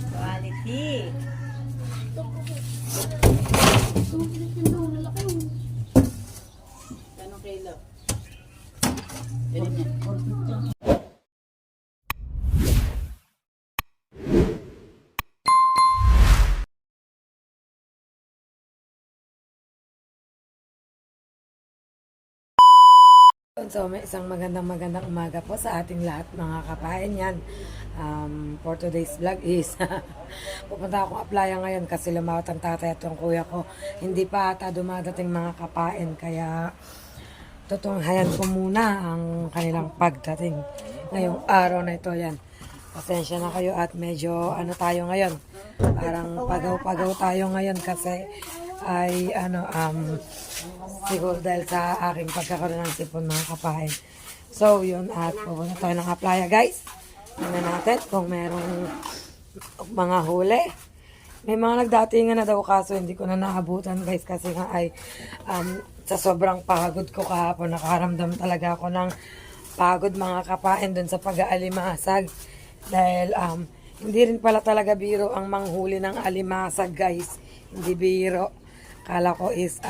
Quality. Ganong kilo? Ganun yan. So, may isang magandang umaga po sa ating lahat mga kapain yan. For today's vlog is pupunta akong applyan ngayon kasi lumawat ang tatay at yung kuya ko. Hindi pa ata dumadating mga kapain kaya tutunghayan ko muna ang kanilang pagdating ngayong araw na ito yan. Pasensya na kayo at medyo tayo ngayon. Parang pagaw-pagaw tayo ngayon kasi ay siguro dahil sa aking pagkakaroon ng sipon mga kapain. So yun, at pupunta tayo ng applya guys. Tingnan natin kung merong mga huli. May mga nagdatingan na daw kaso hindi ko na naabutan guys kasi nga ay sa sobrang pagod ko kahapon nakaramdam talaga ako ng pagod mga kapain dun sa pag-aalimasag dahil hindi rin pala talaga biro ang manghuli ng alimasag guys. Hindi biro. Kala ko is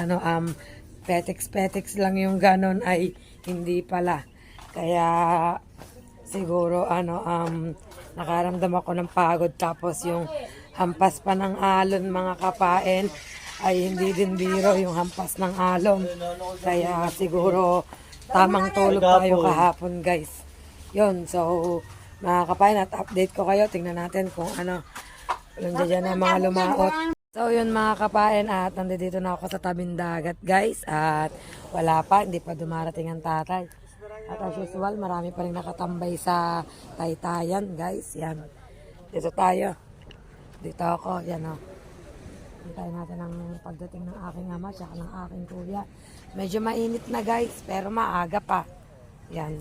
petiks lang yung ganon ay hindi pala. Kaya siguro nakaramdam ako ng pagod tapos yung hampas pa ng alon mga kapain ay hindi din biro yung hampas ng alon. Kaya siguro tamang tulog tayo kahapon guys. Yun, so mga kapain at update ko kayo. Tingnan natin kung nandiyan na mga lumaot. So yun mga kapain at nandito na ako sa tabing dagat guys at wala pa, hindi pa dumarating ang tatay. At as usual, marami pa rin nakatambay sa taytayan guys. Yan. Dito tayo. Dito ako. Yan o. Hintayin natin ang pagdating ng aking ama at ng aking kuya. Medyo mainit na guys pero maaga pa. Yan.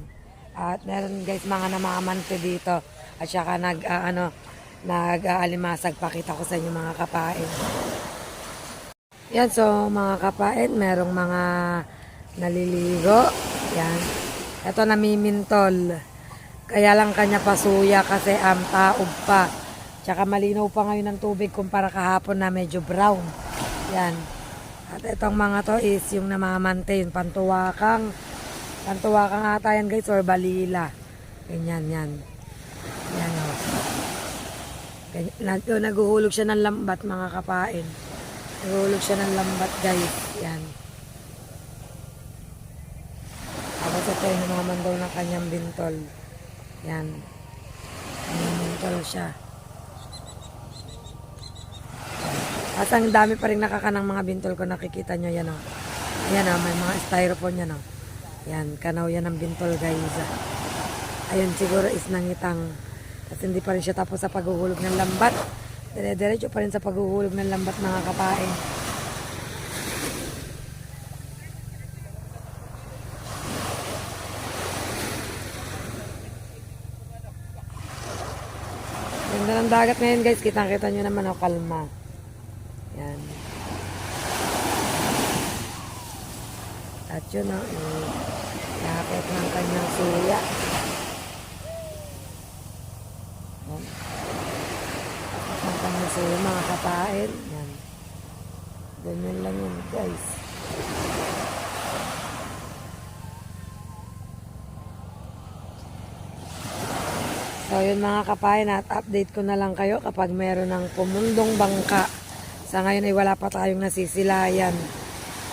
At meron guys mga namamante dito at saka nag-aalimasag. Pakita ko sa inyo mga kapain. Yan, so mga kapain, merong mga naliligo. Yan. Ito namimintol. Kaya lang kanya pasuya kasi taob pa. Tsaka malinaw pa ngayon ng tubig kumpara kahapon na medyo brown. Yan. At itong mga to is yung namamante, yung pantuwakang ata yan guys or balila. Ganyan yan. Yan o. Naguhulog siya ng lambat mga kapain. Naguhulog siya ng lambat guys. Yan. Tapos ito yung naman daw ng kanyang bintol. Yan. Bintol siya. At ang dami pa rin nakakanang mga bintol ko. Nakikita nyo yan o. Ayan o. May mga styrofoam yan o. Yan. Kanaw yan ng bintol guys. Ayun siguro is nangitang. At hindi pa rin siya tapos sa paghuhulog ng lambat. Dire-diretso pa rin sa paghuhulog ng lambat mga kapain. Ganda ng dagat ngayon guys. Kitang-kita nyo naman o, kalma. Yan. At yun o, yakit ng kanyang suya. So yung mga kapain, yan. Ganyan lang yun guys. So yun mga kapain at update ko na lang kayo kapag meron ng pumundong bangka. Sa ngayon ay wala pa tayong nasisilayan.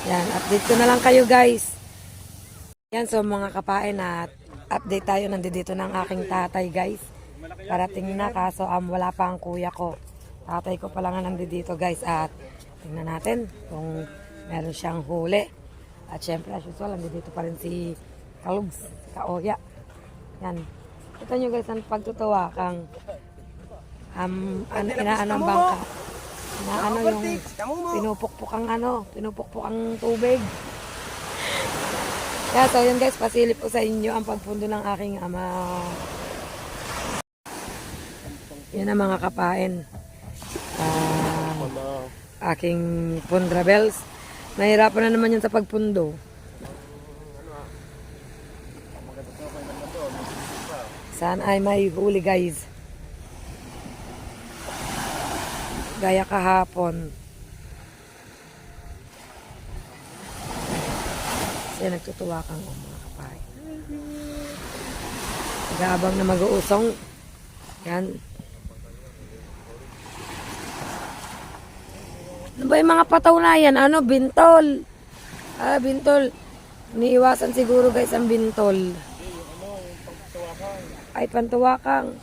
Yan, update ko na lang kayo guys. Yan, so mga kapain at update tayo nandito ng aking tatay guys. Parating na kaso wala pa ang kuya ko. Tatay ko pala nga nandito guys at tingnan natin kung meron siyang huli. At syempre as usual nandito pa rin si Kalugs, si Kaoya. Yan. Kita nyo guys ang pagtutuwa kang inaano ang bangka. Inaano yung pinupukpuk ang tubig. Kaya so yun guys, pasilip ko sa inyo ang pagpundo ng aking ama. Yan ang mga kapain. Aking pundra bells. Nahirapan na naman yan sa pagpundo. Saan ay may huli guys. gaya kahapon. Kasi nagtutuwa kang mga kapay. Nag-aabang na mag-uusong. Yan. Ano ba yung mga pataw na yan? Ano? Bintol. Bintol. Iniiwasan siguro guys ang bintol. Ay, pantuwakang.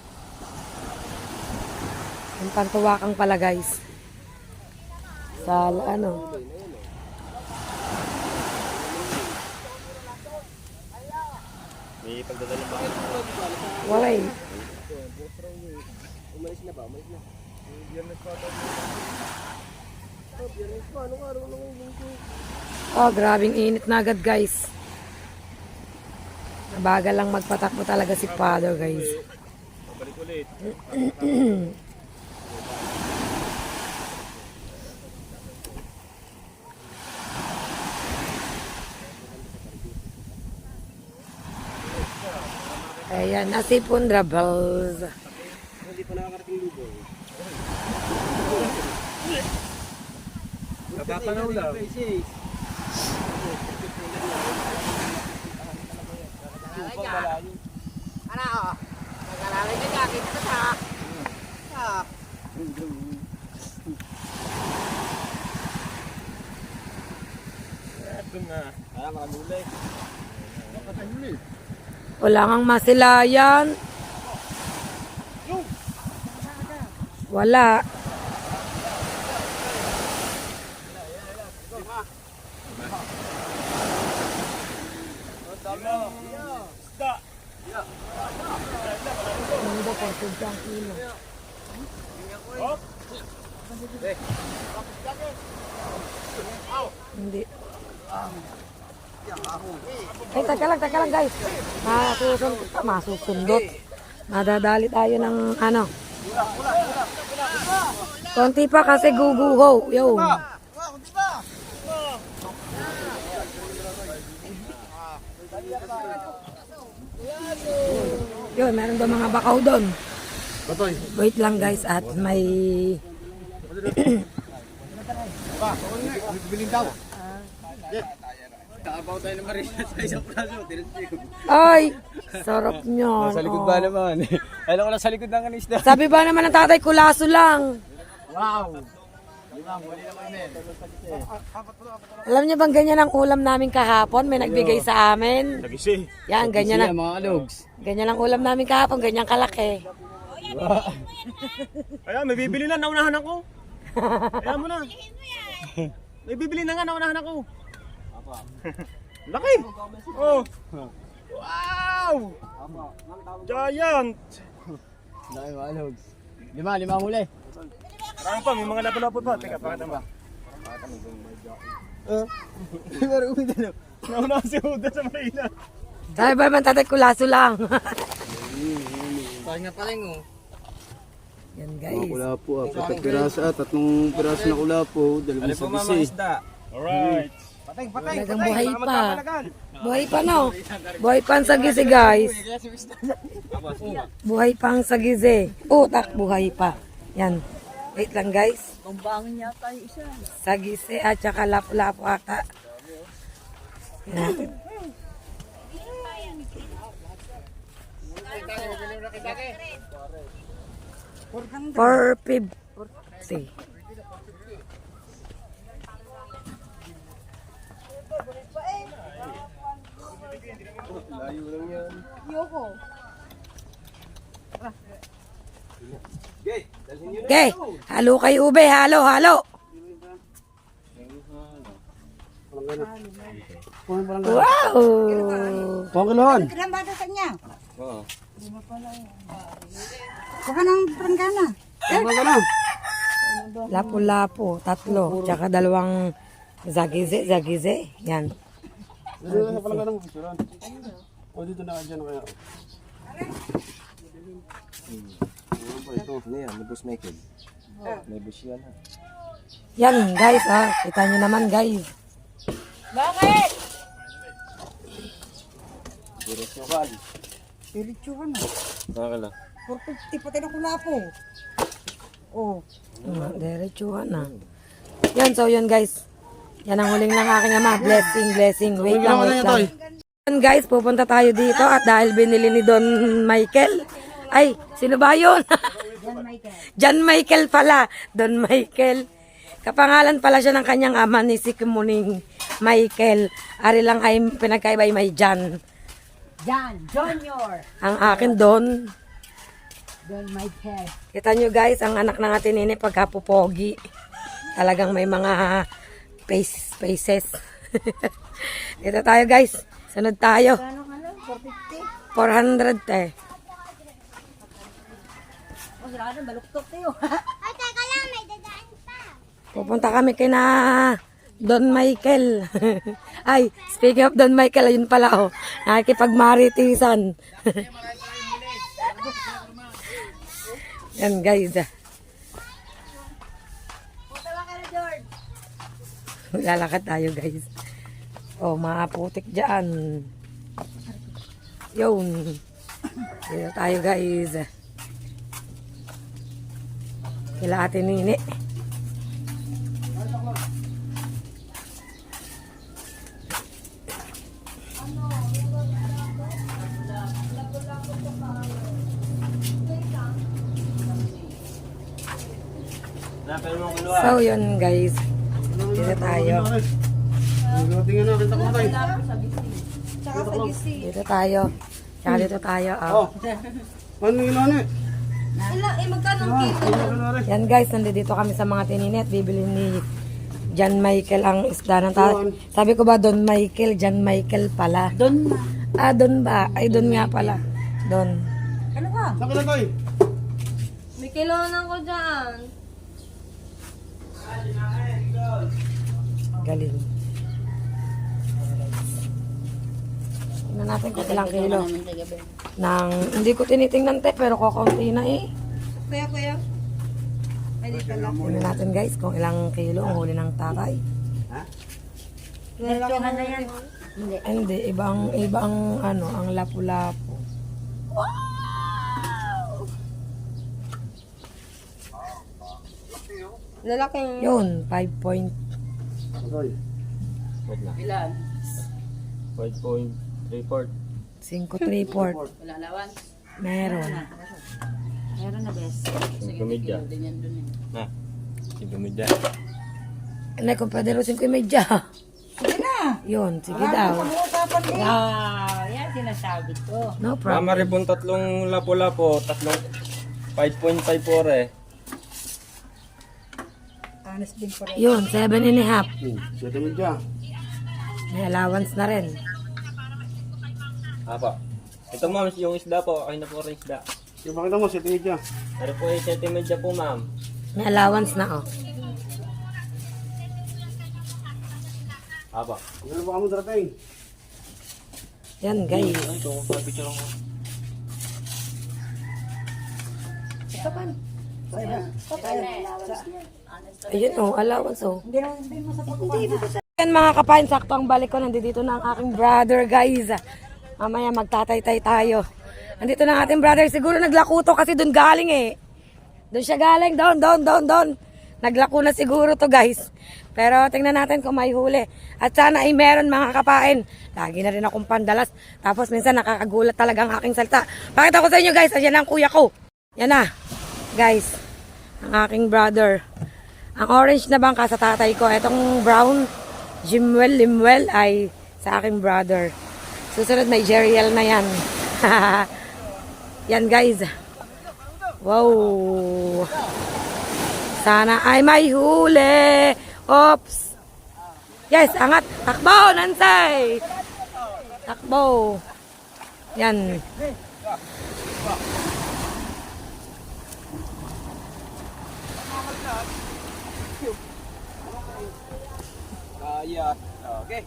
Yung pantuwakang pala guys. Sa ano? May pagdadala ba? Wala eh. Umalis na ba? Umalis na. Biyernes pa ito. Biyernes pa. Anong araw na ngayon? Oh, grabing init na agad guys. Nabagal lang magpatakbo talaga si Father guys. Pabalik ulit. Ayan, nasipon drabbles. Hindi pa nakakarating lubo. Napapanaw lang. Ano? Nag-alalay ka dyan. Kita sa... Ito na. Makamulay. Wala kang masilayan. Wala. Hindi. Ay, teka lang guys. Masusundot. Madadali tayo ng ano. Konti pa kasi guguho. Yo. Yun, meron doon mga bakaw doon. Wait lang guys at may... Kaabaw tayo ng Marina sa isang praso. Ay! Sarap niyan. Sa likod ba naman? Alam ko lang sa likod ng isda. Sabi ba naman ng tatay, kulaso lang. Wow! Wali naman din. Alam niyo bang ganyan ang ulam namin kahapon? May nagbigay sa amin. Nagisi. Yan, ganyan ang, mga adogs. ganyan ang ulam namin kahapon. Ganyan kalaki. Ayan, may bibili na. Naunahan ako. Ayan mo na. May bibili na nga. Naunahan ako. Laki! Oh! Wow! Giant! Laki mga logs. Lima huli. Marami pa, may mga lapo-lapo pa. Teka, pakita mo. Pero umita na. Naunahan si Huda sa Marina. Sabi ba naman tatay, kulaso lang. Parang nga paling oh. Yan Mga guys. kulapo, apat piraso at tatlong piraso na kulapo, dalawang sa gisi. Alright. Talagang buhay pa. Buhay pa no? Buhay pa ang sagisi guys. Buhay pa ang sagisi. Utak, buhay pa. Yan. Wait lang guys. Kumbangin yata yung isa. Sagisi at saka lapu-lapu ata. Yan. For 50. Yoko. Okay. Halo kay ube. Halo. Wow. Pangkalahan. Ilan ba ito sa kanya? Oo. Kuha ng pranggana. Pangkalahan. Lapu-lapu. Tatlo. Tsaka dalawang zagize. Yan. Dito sa pangkalahan. O dito na dyan kaya. Ito, ano yan? May bus naked. May bus yan ha. Yan guys ha. Kita nyo naman guys. Bakit? Diretso ka. Diretso ka na. Nakakala. 450 pati na kulapo. Oh. Diretsuhan na. Yan, so yun guys. Yan ang huling ng aking ama. Blessing, blessing. Wait lang, wait lang. Yan guys, pupunta tayo dito at dahil binili ni Don Michael. Ay, sino ba yun? John Michael pala. Don Michael. Kapangalan pala siya ng kanyang ama ni si Kimuning Michael. Ari lang ay pinagkaiba ay may John. John Junior. Ang akin Don. Don Michael. Kita nyo guys, ang anak ng atin ini pagkapupogi. Talagang may mga faces. Dito tayo guys. Sunod tayo. Ano ka na? 450? 400 eh. O, sila ka na, baluktot tayo. Ay, teka lang, may dadaan pa. Pupunta kami kina Don Michael. Ay, speaking of Don Michael, ayun pala oh. Nakikipagmaritisan. Yan guys. Lalakad tayo guys. Oh, mga putik dyan. Yun. Dito tayo guys. Kila Ate Nini. So yun guys. Dito tayo. Dito tayo. Tsaka dito tayo. Oh. Ano yung ano eh? Yan guys, nandito kami sa mga tinini at bibili ni John Michael ang isda ng Sabi ko ba Don Michael? John Michael pala. Don ma. Ah, Don ba? Ay, Don nga pala. Don. Ano ka? Saan ka na tayo? May kailangan ko dyan. Galing. Tingnan natin kung ilang kilo. Hindi ko tinitingnan te, pero kakaunti na eh. Kuya. Ay, dito lang. Tingnan natin guys kung ilang kilo ang huli ng tatay. Diretso ka na yan. Hindi. Hindi, ibang ano, ang lapu-lapu. Lalaking. Yun, 5 Ilan? 5.34. 5.34. Wala lawan. Meron. Meron na, bes. 5 media. Na. 5 media. Ano, kung pwede rin 5 medya. Sige na. Yun, sige daw. Pag-uusapan din. Yan sinasabi ko. No problem. Mama ribon tatlong lapo-lapo, tatlong 5.54 eh. Honest din po rin. Yun, 7.5. Siyete medya. May allowance na rin. Apa. Ito ma'am, yung isda po. Ay na po rin isda. Yung bakit mo, siyete medya. Ano po yung 7 media po ma'am? May allowance na oh. Apa. Ano ba ka mo darating? Yan guys. Ito, picture ko. Ayun oh, allowance oh. Hindi naman din mo sa pagkukuha. Yan mga kapain, sakto ang balik ko. Nandito na ang aking brother guys. Mamaya magtatay-tay tayo. Nandito na ang ating brother. Siguro naglakuto kasi doon galing eh. Doon siya galing. Doon. Naglako na siguro to guys. Pero tingnan natin kung may huli. At sana ay meron mga kapain. Lagi na rin akong pandalas. Tapos minsan nakakagulat talaga ang aking salta. Pakita ko sa inyo guys. Ayan ang kuya ko. Yan na. Guys. Ang aking brother. Ang orange na bangka sa tatay ko. Itong brown Limwell ay sa aking brother. Susunod may Jeriel na yan. Yan guys. Wow. Sana ay may huli. Oops. Yes, angat. Takbo, Nansay. Takbo. Yan. Yeah. Okay.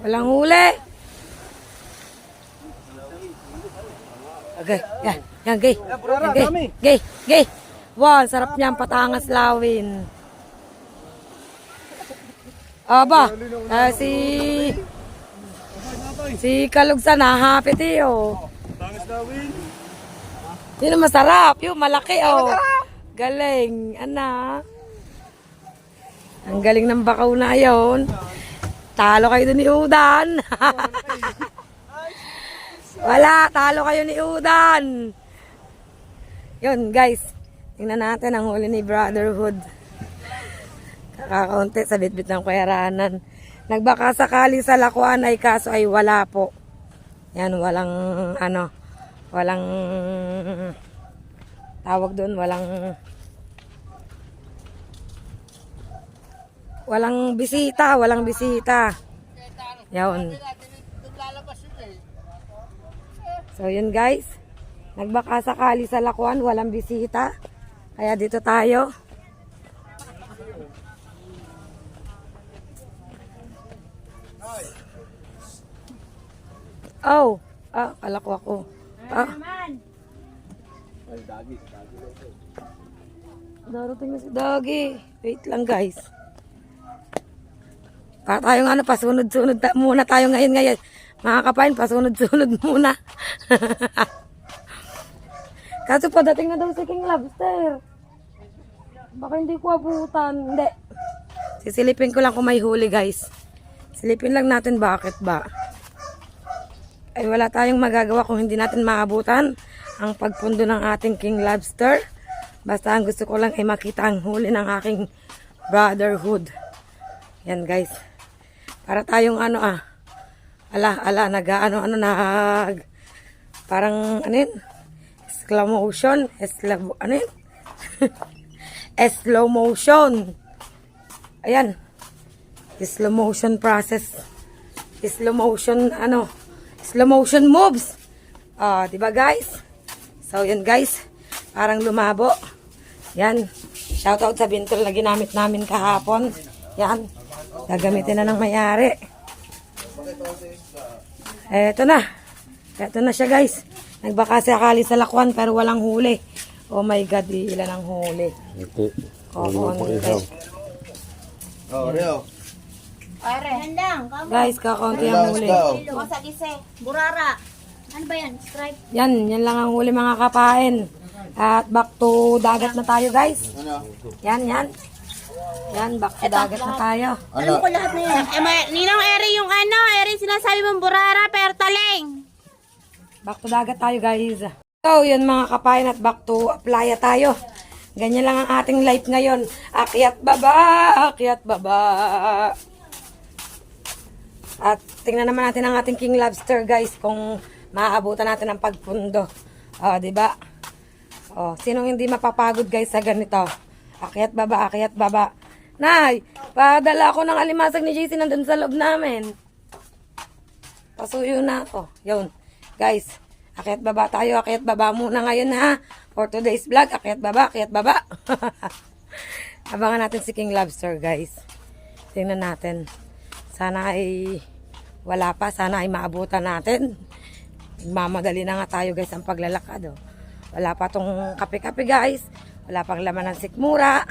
Walang huli. Okay, yan, gay. Gay. Wow, sarap niyan, patangas lawin. Aba, si Kalugsan, hahapit eh, oh. Yun ang masarap. Yung malaki, oh. Galing. Ana. Ang galing ng bakaw na yun. Talo kayo dun ni Udan. Wala, talo kayo ni Udan. Yun, guys. Tingnan natin ang huli ni Brotherhood. Kakakaunti sa bitbit ng kweranan. Nagbaka sakali sa lakuan ay kaso ay wala po. Yan, walang walang tawag doon, walang bisita, Yan. So yun guys, nagbaka sakali sa lakuan, walang bisita. Kaya dito tayo. Oh, kalako ako. Darating na si Dagi. Wait lang guys. Para tayong pasunod-sunod muna tayo ngayon. Mga kapain, pasunod-sunod muna. Kaso padating na daw si King Lobster. Baka hindi ko abutan. Hindi. Sisilipin ko lang kung may huli guys. Silipin lang natin bakit ba. Ay wala tayong magagawa kung hindi natin maabutan ang pagpundo ng ating King Lobster. Basta ang gusto ko lang ay makita ang huli ng aking Brotherhood. Yan guys. Para tayong parang slow motion. Slow motion. Ayan. Slow motion process. Slow motion moves. Diba guys? So, yan guys. Parang lumabo. Yan. Shoutout sa bintol na ginamit namin kahapon. Yan. Gagamitin na ng mayari. Eto na. Eto na siya guys. Nagbaka sakali sa lakuan pero walang huli. Oh my God. Ilan ang huli. Guys, kakaunti ang huli. Burara. Ano ba yan? Stripe? Yan lang ang huli mga kapain. At back to dagat na tayo guys. Yan. Yan, back to dagat na tayo. Alam ko lahat na yan. Ninong Eri yung Eri sinasabi mong burara pero taling. Back to dagat tayo guys. So, yun mga kapain at back to playa tayo. Ganyan lang ang ating life ngayon. Akyat baba. At tingnan naman natin ang ating King Lobster guys kung maaabutan natin ang pagpundo. Diba? Sinong hindi mapapagod guys sa ganito? Akyat baba. Nay, padala ako ng alimasag ni JC nandun sa loob namin. Pasuyo na ako. Yun. Guys, akyat baba tayo. Akyat baba muna ngayon ha. For today's vlog, akyat baba. Abangan natin si King Lobster guys. Tingnan natin. Sana ay wala pa. Sana ay maabutan natin. Mamadali na nga tayo guys ang paglalakad. Wala pa tong kape-kape guys. Wala pang laman ng sikmura.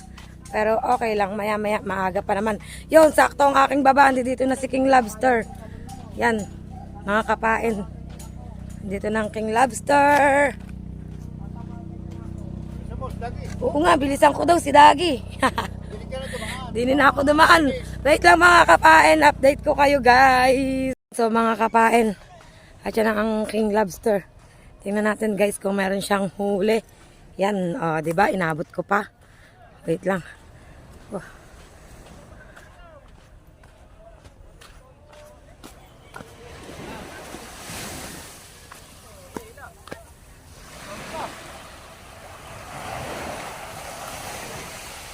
Pero okay lang. Maya-maya maaga pa naman. Yun, sakto ang aking baba. Dito na si King Lobster. Yan. Mga kapain. Dito na ang King Lobster. Oo nga, bilisan ko daw si Dagi. Dinin na ako dumaan. Wait lang mga kapain. Update ko kayo guys. So mga kapain. At yan ang King Lobster. Tingnan natin guys kung meron siyang huli. Yan, diba? Inabot ko pa. Wait lang.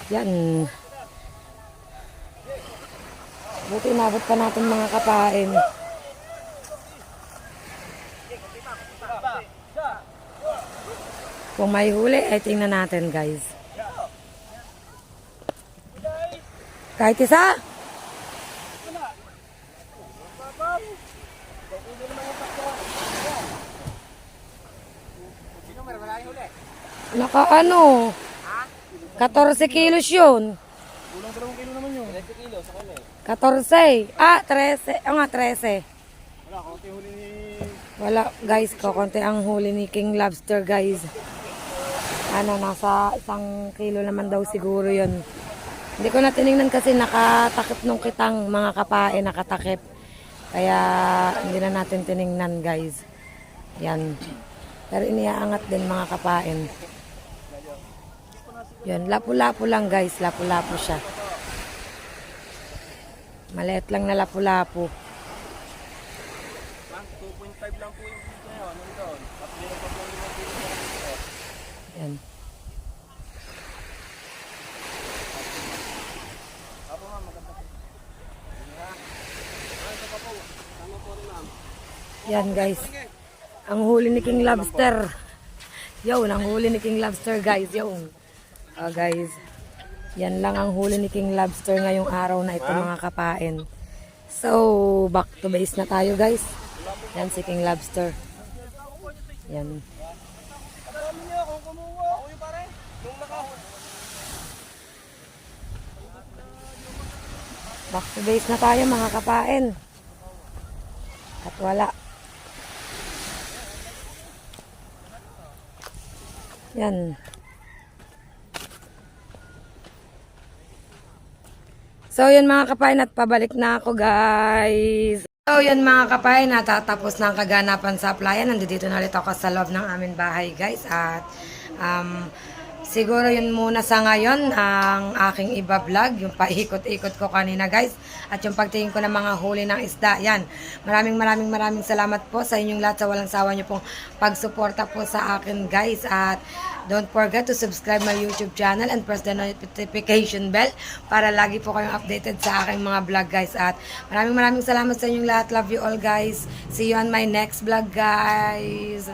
Yan. Buti inabot pa natin mga kapain. Kung may huli, ay tingnan natin guys. Kahit isa? Naka 14 kilos yun. 14. 13. O nga, 13. Wala, kaunti huli ni Wala guys, konti ang huli ni King Lobster guys. Nasa 1 kilo naman daw siguro yun. Hindi ko na tinignan kasi nakatakip nung kitang mga kapain, nakatakip. Kaya hindi na natin tinignan guys. Yan. Pero iniaangat din mga kapain. Yan, lapu-lapu lang guys, lapu-lapu siya. Maliit lang na lapu-lapu. 2.5 lang po yung dito ngayon. Nandun. At meron pa po yung mga dito. Yan. Yan guys. Ang huli ni King Lobster. Yun, ang huli ni King Lobster guys. Yun. Guys. Yan lang ang huli ni King Lobster ngayong araw na ito mga kapain. So, back to base na tayo guys. Yan si King Lobster. Yan. Back to base na tayo mga kapain. At wala. Yan. So yun mga kapain at pabalik na ako guys. So yun mga kapain, natatapos na ang kaganapan sa playan. Nandito na ulit ako sa loob ng aming bahay guys. At siguro yun muna sa ngayon ang aking iba-vlog. Yung paikot-ikot ko kanina guys. At yung pagtingin ko ng mga huli ng isda. Yan. Maraming salamat po sa inyong lahat sa walang sawa nyo pong pagsuporta po sa akin guys. At don't forget to subscribe my YouTube channel and press the notification bell para lagi po kayong updated sa aking mga vlog guys. At maraming salamat sa inyong lahat. Love you all guys. See you on my next vlog guys.